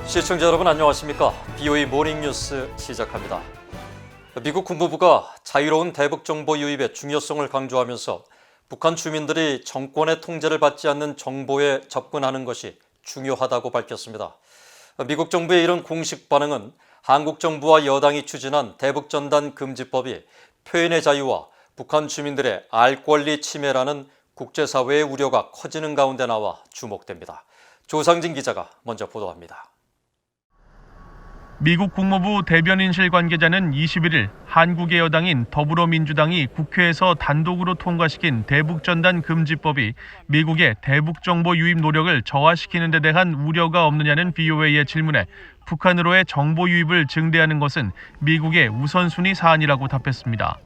시청자 여러분 안녕하십니까? BOE 모닝뉴스 시작합니다. 미국 국무부가 자유로운 대북 정보 유입의 중요성을 강조하면서 북한 주민들이 정권의 통제를 받지 않는 정보에 접근하는 것이 중요하다고 밝혔습니다. 미국 정부의 이런 공식 반응은 한국 정부와 여당이 추진한 대북전단 금지법이 표현의 자유와 북한 주민들의 알 권리 침해라는 국제사회의 우려가 커지는 가운데 나와 주목됩니다. 조상진 기자가 먼저 보도합니다. 미국 국무부 대변인실 관계자는 21일 한국의 여당인 더불어민주당이 국회에서 단독으로 통과시킨 대북전단 금지법이 미국의 대북정보 유입 노력을 저하시키는 데 대한 우려가 없느냐는 BOA의 질문에 북한으로의 정보 유입을 증대하는 것은 미국의 우선순위 사안이라고 답했습니다.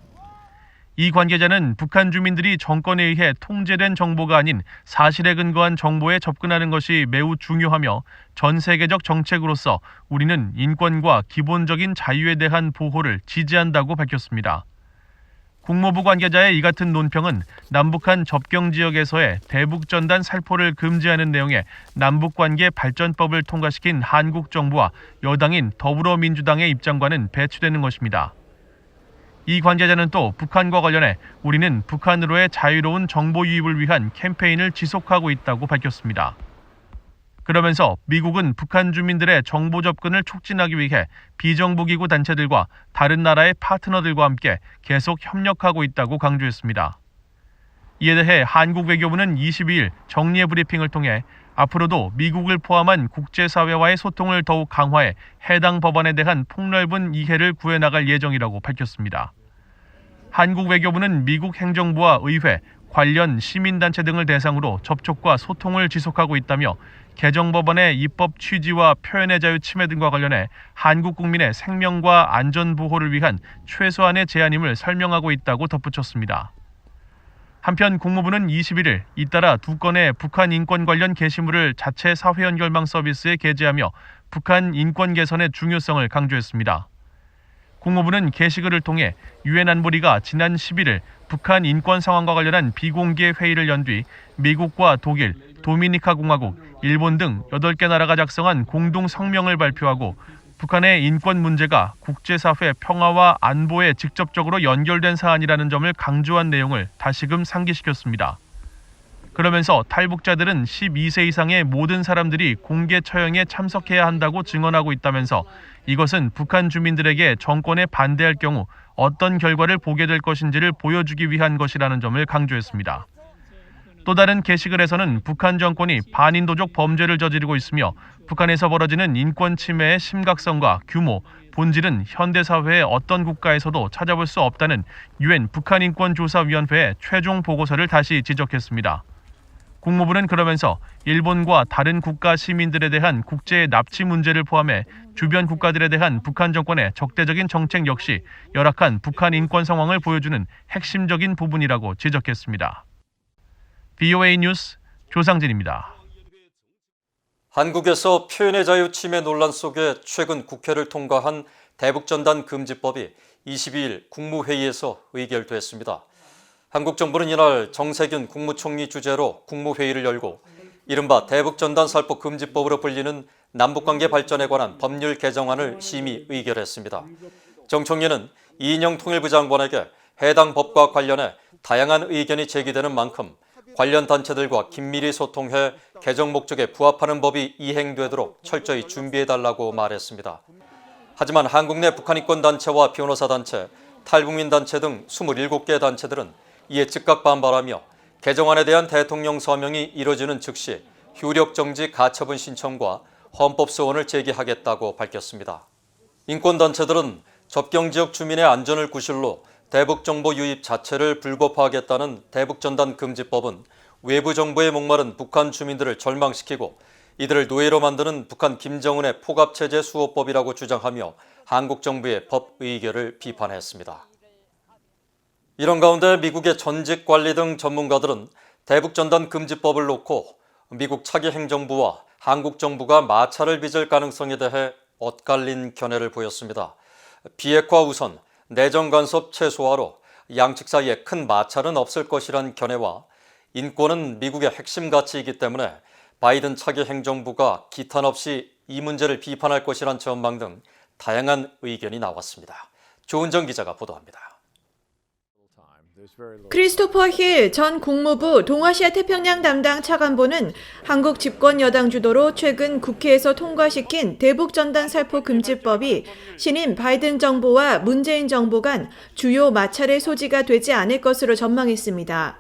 이 관계자는 북한 주민들이 정권에 의해 통제된 정보가 아닌 사실에 근거한 정보에 접근하는 것이 매우 중요하며 전 세계적 정책으로서 우리는 인권과 기본적인 자유에 대한 보호를 지지한다고 밝혔습니다. 국무부 관계자의 이 같은 논평은 남북한 접경 지역에서의 대북전단 살포를 금지하는 내용의 남북관계 발전법을 통과시킨 한국 정부와 여당인 더불어민주당의 입장과는 배치되는 것입니다. 이 관계자는 또 북한과 관련해 우리는 북한으로의 자유로운 정보 유입을 위한 캠페인을 지속하고 있다고 밝혔습니다. 그러면서 미국은 북한 주민들의 정보 접근을 촉진하기 위해 비정부기구 단체들과 다른 나라의 파트너들과 함께 계속 협력하고 있다고 강조했습니다. 이에 대해 한국 외교부는 22일 정례 브리핑을 통해 앞으로도 미국을 포함한 국제사회와의 소통을 더욱 강화해 해당 법안에 대한 폭넓은 이해를 구해나갈 예정이라고 밝혔습니다. 한국 외교부는 미국 행정부와 의회, 관련 시민단체 등을 대상으로 접촉과 소통을 지속하고 있다며 개정 법안의 입법 취지와 표현의 자유 침해 등과 관련해 한국 국민의 생명과 안전 보호를 위한 최소한의 제한임을 설명하고 있다고 덧붙였습니다. 한편 국무부는 21일 잇따라 두 건의 북한 인권 관련 게시물을 자체 사회 연결망 서비스에 게재하며 북한 인권 개선의 중요성을 강조했습니다. 국무부는 게시글을 통해 유엔 안보리가 지난 11일 북한 인권 상황과 관련한 비공개 회의를 연 뒤 미국과 독일, 도미니카 공화국, 일본 등 8개 나라가 작성한 공동 성명을 발표하고 북한의 인권 문제가 국제사회 평화와 안보에 직접적으로 연결된 사안이라는 점을 강조한 내용을 다시금 상기시켰습니다. 그러면서 탈북자들은 12세 이상의 모든 사람들이 공개 처형에 참석해야 한다고 증언하고 있다면서 이것은 북한 주민들에게 정권에 반대할 경우 어떤 결과를 보게 될 것인지를 보여주기 위한 것이라는 점을 강조했습니다. 또 다른 게시글에서는 북한 정권이 반인도적 범죄를 저지르고 있으며 북한에서 벌어지는 인권 침해의 심각성과 규모, 본질은 현대사회의 어떤 국가에서도 찾아볼 수 없다는 유엔 북한인권조사위원회의 최종 보고서를 다시 지적했습니다. 국무부는 그러면서 일본과 다른 국가 시민들에 대한 국제 납치 문제를 포함해 주변 국가들에 대한 북한 정권의 적대적인 정책 역시 열악한 북한 인권 상황을 보여주는 핵심적인 부분이라고 지적했습니다. BOA 뉴스 조상진입니다. 한국에서 표현의 자유 침해 논란 속에 최근 국회를 통과한 대북전단 금지법이 22일 국무회의에서 의결됐습니다. 한국 정부는 이날 정세균 국무총리 주재로 국무회의를 열고 이른바 대북전단 살포 금지법으로 불리는 남북관계 발전에 관한 법률 개정안을 심의 의결했습니다. 정 총리는 이인영 통일부 장관에게 해당 법과 관련해 다양한 의견이 제기되는 만큼 관련 단체들과 긴밀히 소통해 개정 목적에 부합하는 법이 이행되도록 철저히 준비해달라고 말했습니다. 하지만 한국 내 북한인권단체와 변호사단체, 탈북민단체 등 27개 단체들은 이에 즉각 반발하며 개정안에 대한 대통령 서명이 이뤄지는 즉시 효력정지 가처분 신청과 헌법소원을 제기하겠다고 밝혔습니다. 인권단체들은 접경지역 주민의 안전을 구실로 대북정보 유입 자체를 불법화하겠다는 대북전단 금지법은 외부 정보에 목마른 북한 주민들을 절망시키고 이들을 노예로 만드는 북한 김정은의 포갑체제 수호법이라고 주장하며 한국 정부의 법 의결을 비판했습니다. 이런 가운데 미국의 전직 관리 등 전문가들은 대북전단 금지법을 놓고 미국 차기 행정부와 한국 정부가 마찰을 빚을 가능성에 대해 엇갈린 견해를 보였습니다. 비핵화 우선, 내정 간섭 최소화로 양측 사이에 큰 마찰은 없을 것이란 견해와 인권은 미국의 핵심 가치이기 때문에 바이든 차기 행정부가 기탄 없이 이 문제를 비판할 것이란 전망 등 다양한 의견이 나왔습니다. 조은정 기자가 보도합니다. 크리스토퍼 힐 전 국무부 동아시아 태평양 담당 차관보는 한국 집권 여당 주도로 최근 국회에서 통과시킨 대북전단 살포 금지법이 신임 바이든 정부와 문재인 정부 간 주요 마찰의 소지가 되지 않을 것으로 전망했습니다.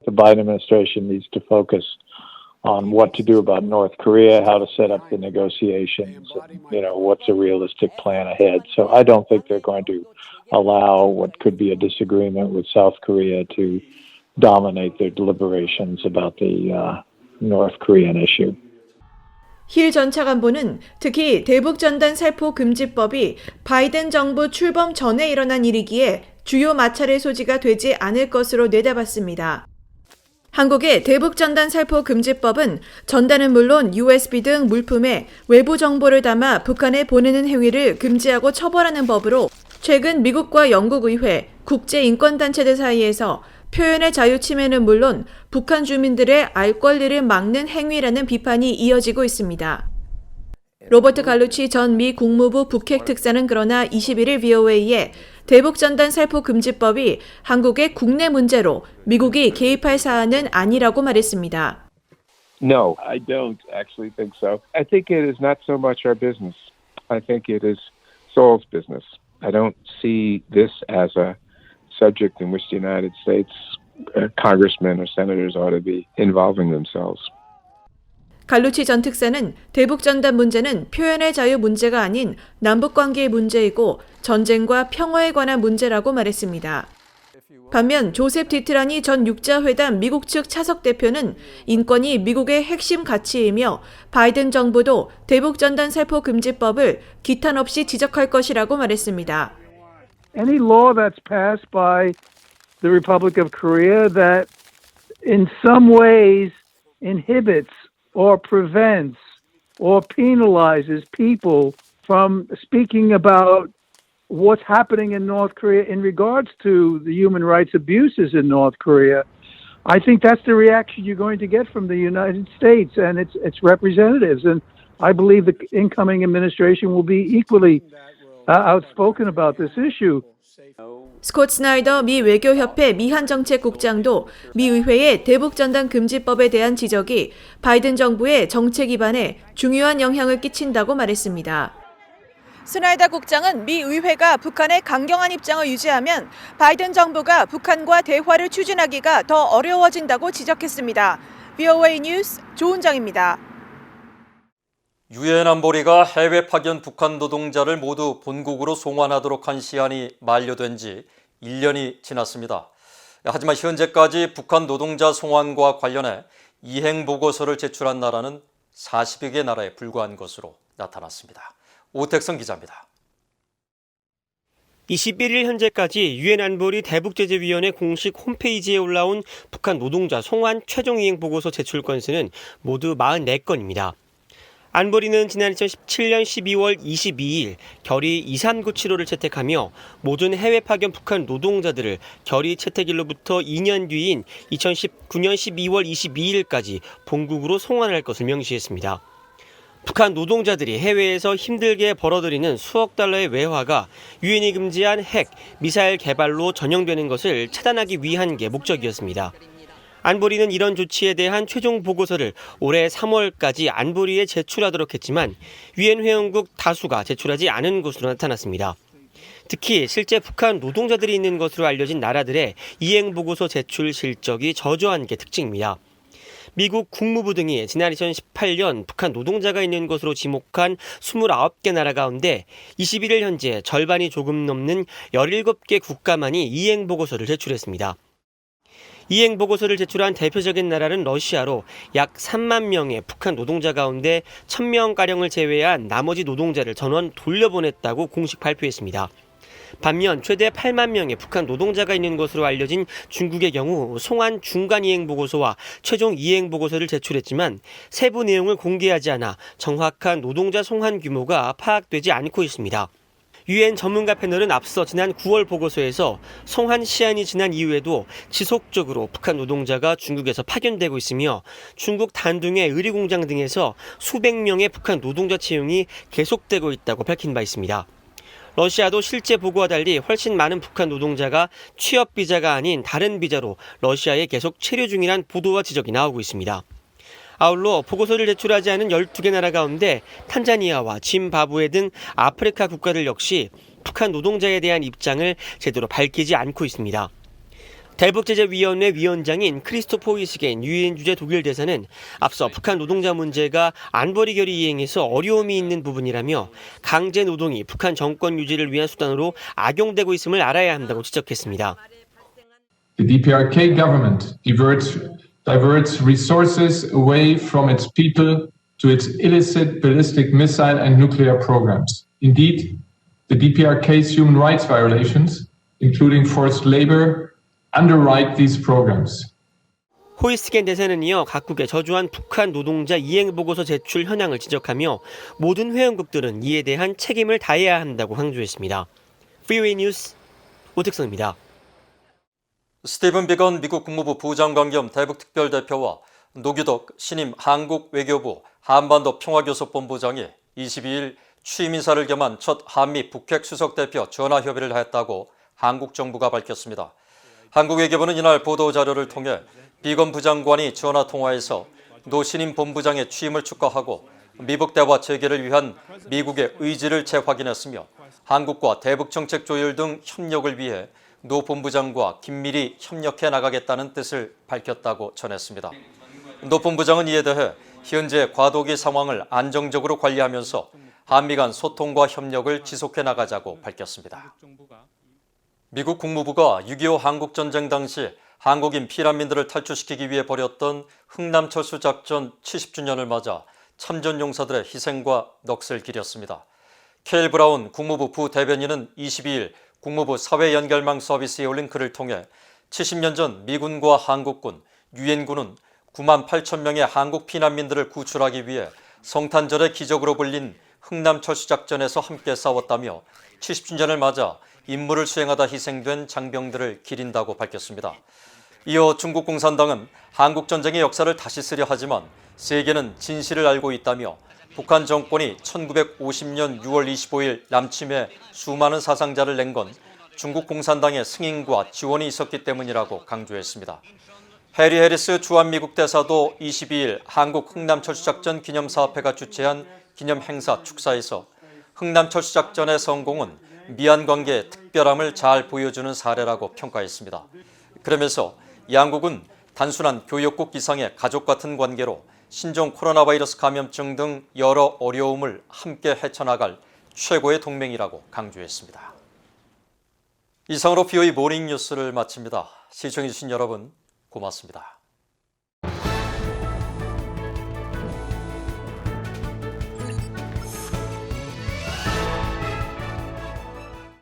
The Biden administration needs to focus on what to do about North Korea, how to set up the negotiations, and, what's a realistic plan ahead. So I don't think they're going to allow what could be a disagreement with South Korea to dominate their deliberations about the North Korean issue. 힐 전 차관보는 특히 대북전단 살포 금지법이 바이든 정부 출범 전에 일어난 일이기에 주요 마찰의 소지가 되지 않을 것으로 내다봤습니다. 한국의 대북전단 살포 금지법은 전단은 물론 USB 등 물품에 외부 정보를 담아 북한에 보내는 행위를 금지하고 처벌하는 법으로 최근 미국과 영국 의회, 국제인권단체들 사이에서 표현의 자유 침해는 물론 북한 주민들의 알 권리를 막는 행위라는 비판이 이어지고 있습니다. 로버트 갈루치 전 미 국무부 북핵 특사는 그러나 21일 VOA에 대북전단 살포 금지법이 한국의 국내 문제로 미국이 개입할 사안은 아니라고 말했습니다. No, I don't actually think so. I think it is not so much our business. I think it is Seoul's business. I don't see this as a subject in which the United States congressmen or senators ought to be involving themselves. 갈루치 전 특사는 대북전단 문제는 표현의 자유 문제가 아닌 남북관계의 문제이고 전쟁과 평화에 관한 문제라고 말했습니다. 반면 조셉 디트라니 전 육자회담 미국 측 차석 대표는 인권이 미국의 핵심 가치이며 바이든 정부도 대북전단 살포 금지법을 기탄 없이 지적할 것이라고 말했습니다. Any law that's passed by the Republic of Korea that in some ways inhibits or prevents or penalizes people from speaking about what's happening in North Korea in regards to the human rights abuses in North Korea, I think that's the reaction you're going to get from the United States and its representatives. And I believe the incoming administration will be equally outspoken about this issue. 스콧 스나이더 미 외교협회 미한정책국장도 미 의회의 대북전단 금지법에 대한 지적이 바이든 정부의 정책 기반에 중요한 영향을 끼친다고 말했습니다. 스나이더 국장은 미 의회가 북한의 강경한 입장을 유지하면 바이든 정부가 북한과 대화를 추진하기가 더 어려워진다고 지적했습니다. VOA 뉴스 조은정입니다. 유엔 안보리가 해외 파견 북한 노동자를 모두 본국으로 송환하도록 한 시한이 만료된 지 1년이 지났습니다. 하지만 현재까지 북한 노동자 송환과 관련해 이행 보고서를 제출한 나라는 40여 개 나라에 불과한 것으로 나타났습니다. 오택성 기자입니다. 21일 현재까지 유엔 안보리 대북제재위원회 공식 홈페이지에 올라온 북한 노동자 송환 최종 이행 보고서 제출 건수는 모두 44건입니다. 안보리는 지난 2017년 12월 22일 결의 2397호를 채택하며 모든 해외 파견 북한 노동자들을 결의 채택일로부터 2년 뒤인 2019년 12월 22일까지 본국으로 송환할 것을 명시했습니다. 북한 노동자들이 해외에서 힘들게 벌어들이는 수억 달러의 외화가 유엔이 금지한 핵, 미사일 개발로 전용되는 것을 차단하기 위한 게 목적이었습니다. 안보리는 이런 조치에 대한 최종 보고서를 올해 3월까지 안보리에 제출하도록 했지만 유엔 회원국 다수가 제출하지 않은 것으로 나타났습니다. 특히 실제 북한 노동자들이 있는 것으로 알려진 나라들의 이행 보고서 제출 실적이 저조한 게 특징입니다. 미국 국무부 등이 지난 2018년 북한 노동자가 있는 것으로 지목한 29개 나라 가운데 21일 현재 절반이 조금 넘는 17개 국가만이 이행 보고서를 제출했습니다. 이행 보고서를 제출한 대표적인 나라는 러시아로 약 3만 명의 북한 노동자 가운데 1,000명가량을 제외한 나머지 노동자를 전원 돌려보냈다고 공식 발표했습니다. 반면 최대 8만 명의 북한 노동자가 있는 것으로 알려진 중국의 경우 송환 중간 이행 보고서와 최종 이행 보고서를 제출했지만 세부 내용을 공개하지 않아 정확한 노동자 송환 규모가 파악되지 않고 있습니다. 유엔 전문가 패널은 앞서 지난 9월 보고서에서 송한 시한이 지난 이후에도 지속적으로 북한 노동자가 중국에서 파견되고 있으며 중국 단둥의 의류공장 등에서 수백 명의 북한 노동자 채용이 계속되고 있다고 밝힌 바 있습니다. 러시아도 실제 보고와 달리 훨씬 많은 북한 노동자가 취업 비자가 아닌 다른 비자로 러시아에 계속 체류 중이란 보도와 지적이 나오고 있습니다. 아울러 보고서를 제출하지 않은 12개 나라 가운데 탄자니아와 짐바브웨 등 아프리카 국가들 역시 북한 노동자에 대한 입장을 제대로 밝히지 않고 있습니다. 대북제재위원회 위원장인 크리스토퍼 위스겐 유엔 주재 독일 대사는 앞서 북한 노동자 문제가 안보리 결의 이행에서 어려움이 있는 부분이라며 강제 노동이 북한 정권 유지를 위한 수단으로 악용되고 있음을 알아야 한다고 지적했습니다. The DPRK government diverts resources away from its people to its illicit ballistic missile and nuclear programs. Indeed, the DPRK's human rights violations, including forced labor, underwrite these programs. 호이스겐 대사는 이어 각국의 저조한 북한 노동자 이행 보고서 제출 현황을 지적하며 모든 회원국들은 이에 대한 책임을 다해야 한다고 강조했습니다. 프리웨이 뉴스 오택성입니다. 스티븐 비건 미국 국무부 부장관 겸 대북특별대표와 노규덕 신임 한국 외교부 한반도 평화교섭본부장이 22일 취임 인사를 겸한 첫 한미 북핵 수석대표 전화협의를 했다고 한국 정부가 밝혔습니다. 한국 외교부는 이날 보도자료를 통해 비건 부장관이 전화통화에서 노 신임 본부장의 취임을 축하하고 미북 대화 재개를 위한 미국의 의지를 재확인했으며 한국과 대북정책 조율 등 협력을 위해 노 본부장과 긴밀히 협력해 나가겠다는 뜻을 밝혔다고 전했습니다. 노 본부장은 이에 대해 현재 과도기 상황을 안정적으로 관리하면서 한미 간 소통과 협력을 지속해 나가자고 밝혔습니다. 미국 국무부가 6.25 한국전쟁 당시 한국인 피난민들을 탈출시키기 위해 벌였던 흥남철수작전 70주년을 맞아 참전용사들의 희생과 넋을 기렸습니다. 케일 브라운 국무부 부대변인은 22일 국무부 사회연결망 서비스에 올린 글을 통해 70년 전 미군과 한국군, 유엔군은 9만 8천 명의 한국 피난민들을 구출하기 위해 성탄절의 기적으로 불린 흥남철수작전에서 함께 싸웠다며 70주년을 맞아 임무를 수행하다 희생된 장병들을 기린다고 밝혔습니다. 이어 중국 공산당은 한국전쟁의 역사를 다시 쓰려 하지만 세계는 진실을 알고 있다며 북한 정권이 1950년 6월 25일 남침에 수많은 사상자를 낸 건 중국 공산당의 승인과 지원이 있었기 때문이라고 강조했습니다. 해리 해리스 주한미국 대사도 22일 한국 흥남철수작전 기념사업회가 주최한 기념행사 축사에서 흥남철수작전의 성공은 미얀관계의 특별함을 잘 보여주는 사례라고 평가했습니다. 그러면서 양국은 단순한 교역국 이상의 가족 같은 관계로 신종 코로나 바이러스 감염증 등 여러 어려움을 함께 헤쳐나갈 최고의 동맹이라고 강조했습니다. 이상으로 BOE 모닝 뉴스를 마칩니다. 시청해주신 여러분 고맙습니다.